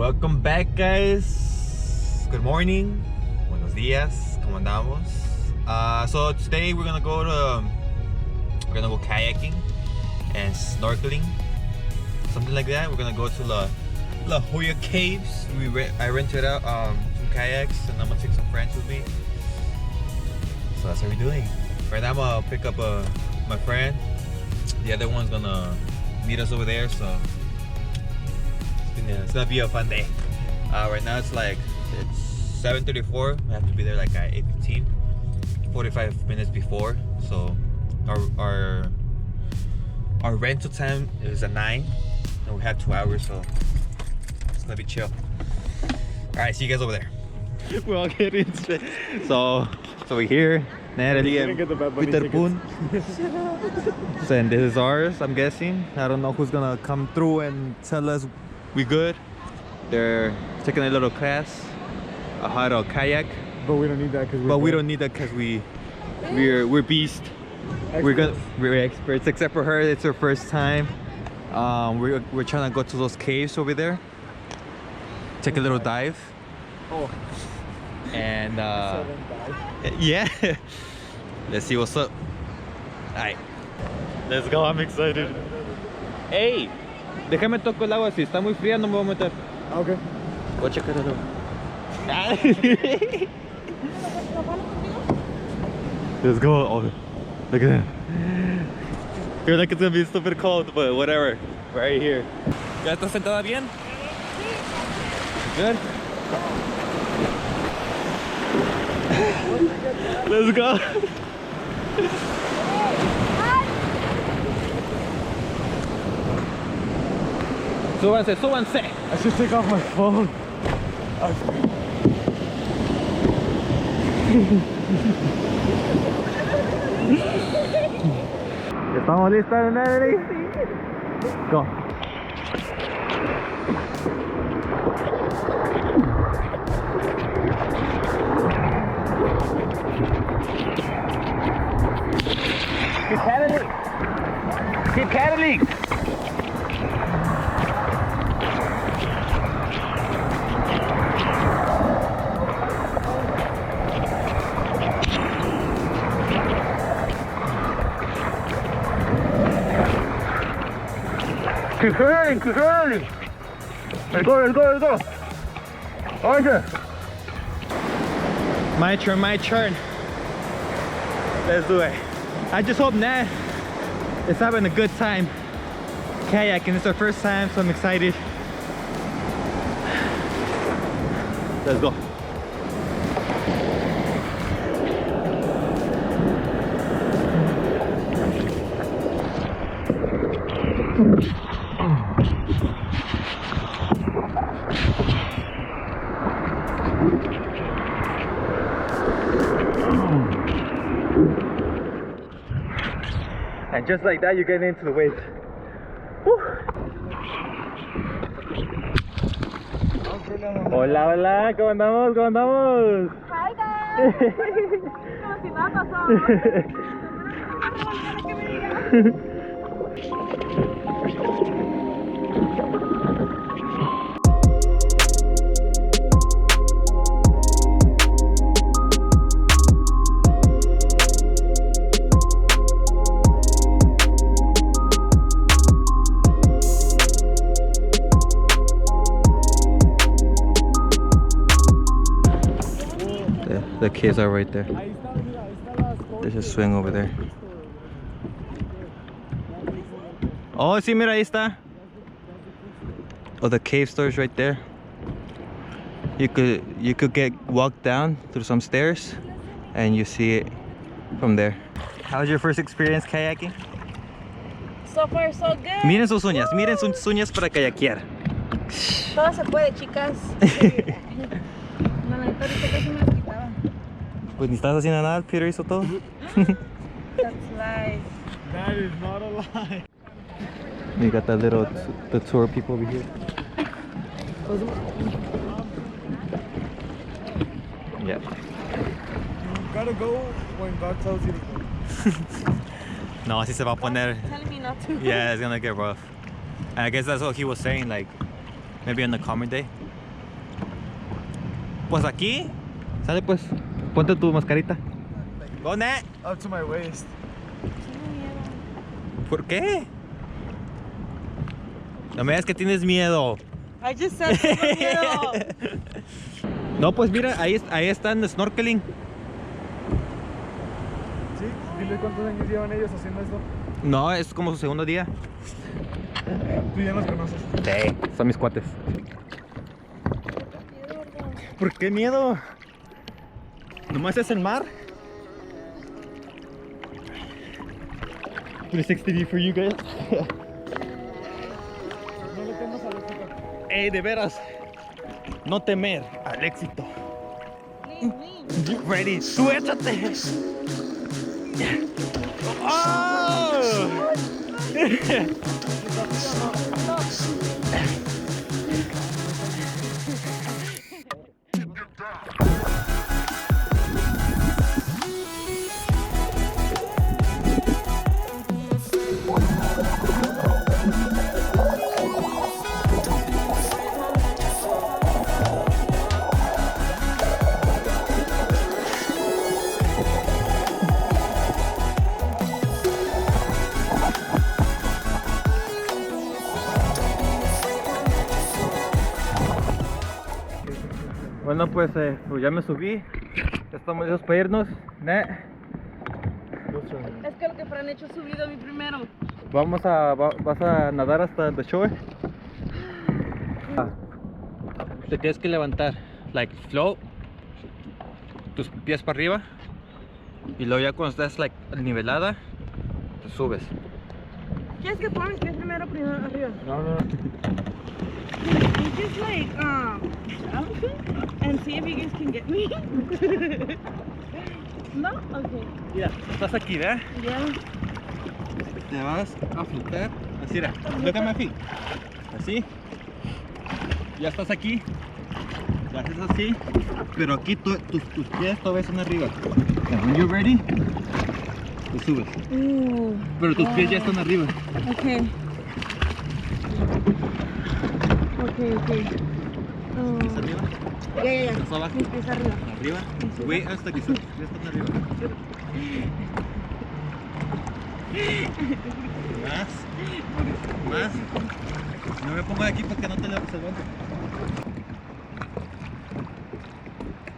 Welcome back, guys. Good morning. Buenos días. ¿Cómo andamos? So today we're gonna go kayaking and snorkeling, something like that. We're gonna go to La Jolla Caves. I rented out some kayaks, and I'm gonna take some friends with me. So that's what we're doing. Right now I'm gonna pick up my friend. The other one's gonna meet us over there. So it's gonna be a fun day. Right now it's 7:34. We have to be there like at 8:15, 45 minutes before. So our rental time is at 9, and we have 2 hours, so it's gonna be chill. All right, see you guys over there. We're all getting straight. So we're here. Natalie and Peter Poon. So, and this is ours, I'm guessing. I don't know who's gonna come through and tell us we good. They're taking a little class on how to kayak. But we don't need that because we're beast. We're experts. Except for her, it's her first time. We're trying to go to those caves over there. Take a little dive. Oh. And yeah. Let's see what's up. Alright. Let's go, I'm excited. Hey, déjame toco el agua. Si está muy fría no me voy a meter. Okay. Voy a checar el agua. Let's go. Oh, look at that. I feel like it's gonna be super cold, but whatever. Right here. ¿Ya estás sentada bien? Good? Let's go. Súbanse, súbanse. I should take off my phone. ¿Estamos listos, Natalie? Go. Keep paddling. Keep paddling. Keep hurling, keep hurling. Let's go, let's go, let's go. Okay. My turn, my turn. Let's do it. I just hope Nat is having a good time kayaking. It's our first time, so I'm excited. Let's go. And just like that, you get into the waves. Woo. Hola, hola, ¿cómo andamos? ¿Cómo andamos? Hi guys. Como si nada pasó. The kids are right there. There's a swing over there. Oh, sí, mira, ahí está. Oh, the cave store's right there. You could walk down through some stairs, and you see it from there. How was your first experience kayaking? So far so good. Miren sus uñas, miren sus uñas para kayakear. Todo se puede, chicas. No, la neta ahorita casi me las quitaba. Pues ni estás haciendo nada, Peter hizo todo. That's lies. That is not a lie. You got the tour people over here. Yeah. You gotta go when God tells you to go. No, así se va a poner. Telling me not to. Yeah, it's gonna get rough. And I guess that's what he was saying, like maybe on the calmer day. Pues aquí. Sale pues. Ponte tu mascarita. ¿Dónde? Up to my waist. Tengo miedo. ¿Por qué? No me digas que tienes miedo. I just said tengo miedo. No, pues mira, ahí están snorkeling. Sí, dile cuántos años llevan ellos haciendo esto. No, es como su segundo día. Tú ya los conoces. Sí, son mis cuates. ¿Por qué miedo? Nomás es el mar. 360 for you guys. No le temas al éxito. Ey, de veras. No temer al éxito. Get ready. Tú échate. ¡Oh! Bueno, pues ya me subí. Ya estamos listos para irnos. Es que lo que Fran ha hecho es subido a mí primero. Vas a nadar hasta the shore. Te tienes que levantar, like float, tus pies para arriba. Y luego ya cuando estás like nivelada, te subes. ¿Quieres que ponga mis pies primero arriba? No. You just like, and see if you guys can get me. No? Okay. Ya, estás aquí, ¿verdad? Yeah. Te vas a flotar. Así, mira, déjame aquí. Así. Ya estás aquí. Ya haces así. Pero aquí tus pies todavía están arriba. And when you're ready, te subes. Pero tus pies ya están arriba. Okay. Okay. ¿Estás arriba? Ya. ¿Estás abajo? Mis pies arriba. Arriba. Sube hasta que tus pies están arriba. Más. No me pongo de aquí porque no te levantes el banco.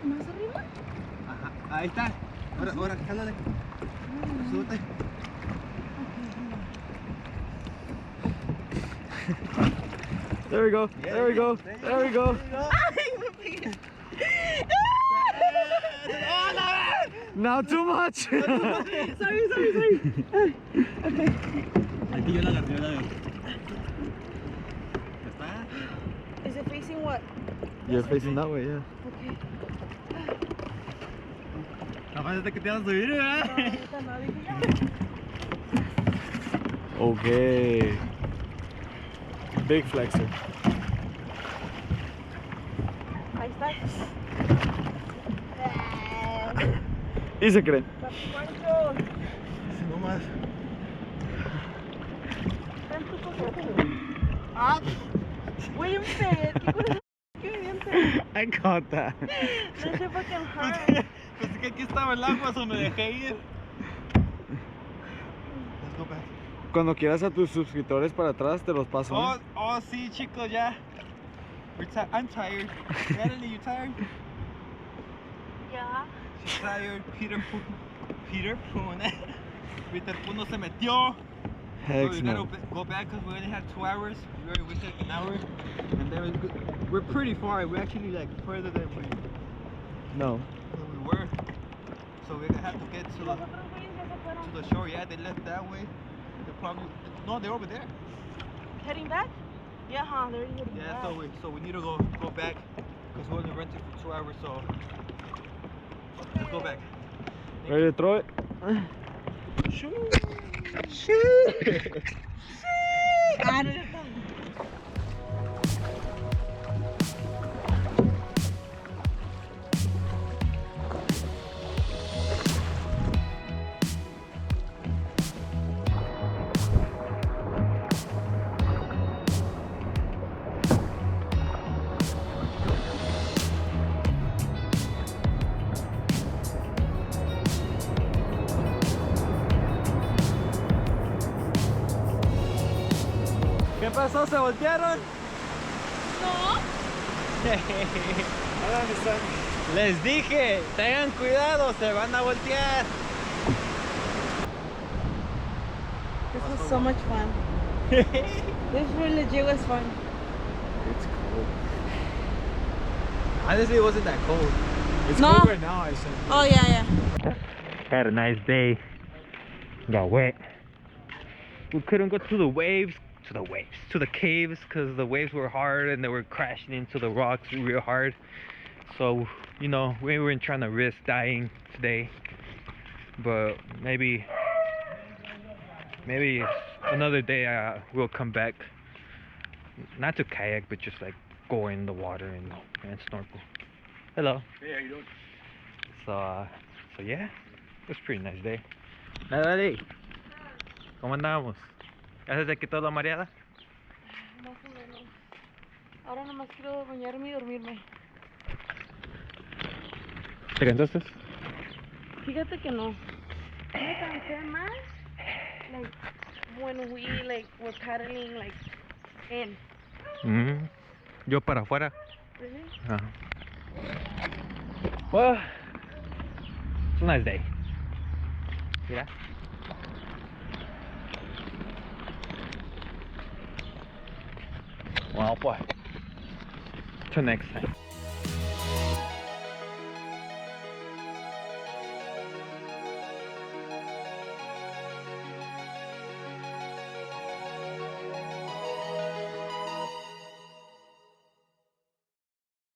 ¿Más arriba? Ajá, ahí está. Ahora, jálale. Súbete. There we go. There we go. There we go. Ay, me pegué. Now too much. Sorry. Aquí yo la agarré, ¿Ya está? Is it facing what? You're facing that way, yeah. Okay. Capaz de que te vas a subir, ¿verdad? No, ahorita no, dije ya. Okay. Big flexer. Ahí está. Y se cree. Papi Juancho, Si no más. ven tu cosa. Ah, wait a minute. ¿Qué cosa? ¿Qué diente? I caught that. No sé fucking hard. Pensé que aquí estaba el agua, so me dejé ir. Let's go back. Cuando quieras a tus suscriptores para atrás, te los paso. Oh, sí, chicos, ya. I'm tired. Natalie, you tired? Ya. She's tired. Peter Poon. Peter Poon no se metió. So Heck we no. gotta go back because we only had 2 hours. We already wasted an hour. And then we're pretty far. We're actually like further than No. we were. So we're gonna have to get to Los otros güeyes ya se fueron. the shore. Yeah, they left that way. They're probably they're over there. Heading back? Yeah, they're heading Yeah, back. so we need to go back because we only rented for 2 hours. So let's go back. Ready to throw it? I don't know. pasó? ¿Se voltearon? No. I don't understand. Les dije, tengan cuidado, se van a voltear. This was so much fun. This really legit was fun. It's cold. Honestly, it wasn't that cold. It's No. cold right now, I said. Oh yeah, yeah. Had a nice day. Got wet. We couldn't go to the waves, to the caves, because the waves were hard and they were crashing into the rocks real hard. So, you know, we weren't trying to risk dying today. But maybe another day we'll come back. Not to kayak, but just like go in the water and snorkel. Hello. Hey, how you doing? So yeah, it was a pretty nice day. Natalie, ¿cómo andamos? ¿Ya se quitó la mareada? Más o menos. Ahora nomás quiero bañarme y dormirme. ¿Te cansaste? Fíjate que no. Me cansé más like when we like were paddling like in. Yo para afuera. Really? Well, it's a nice day. Mira. Well, pues. Till next time.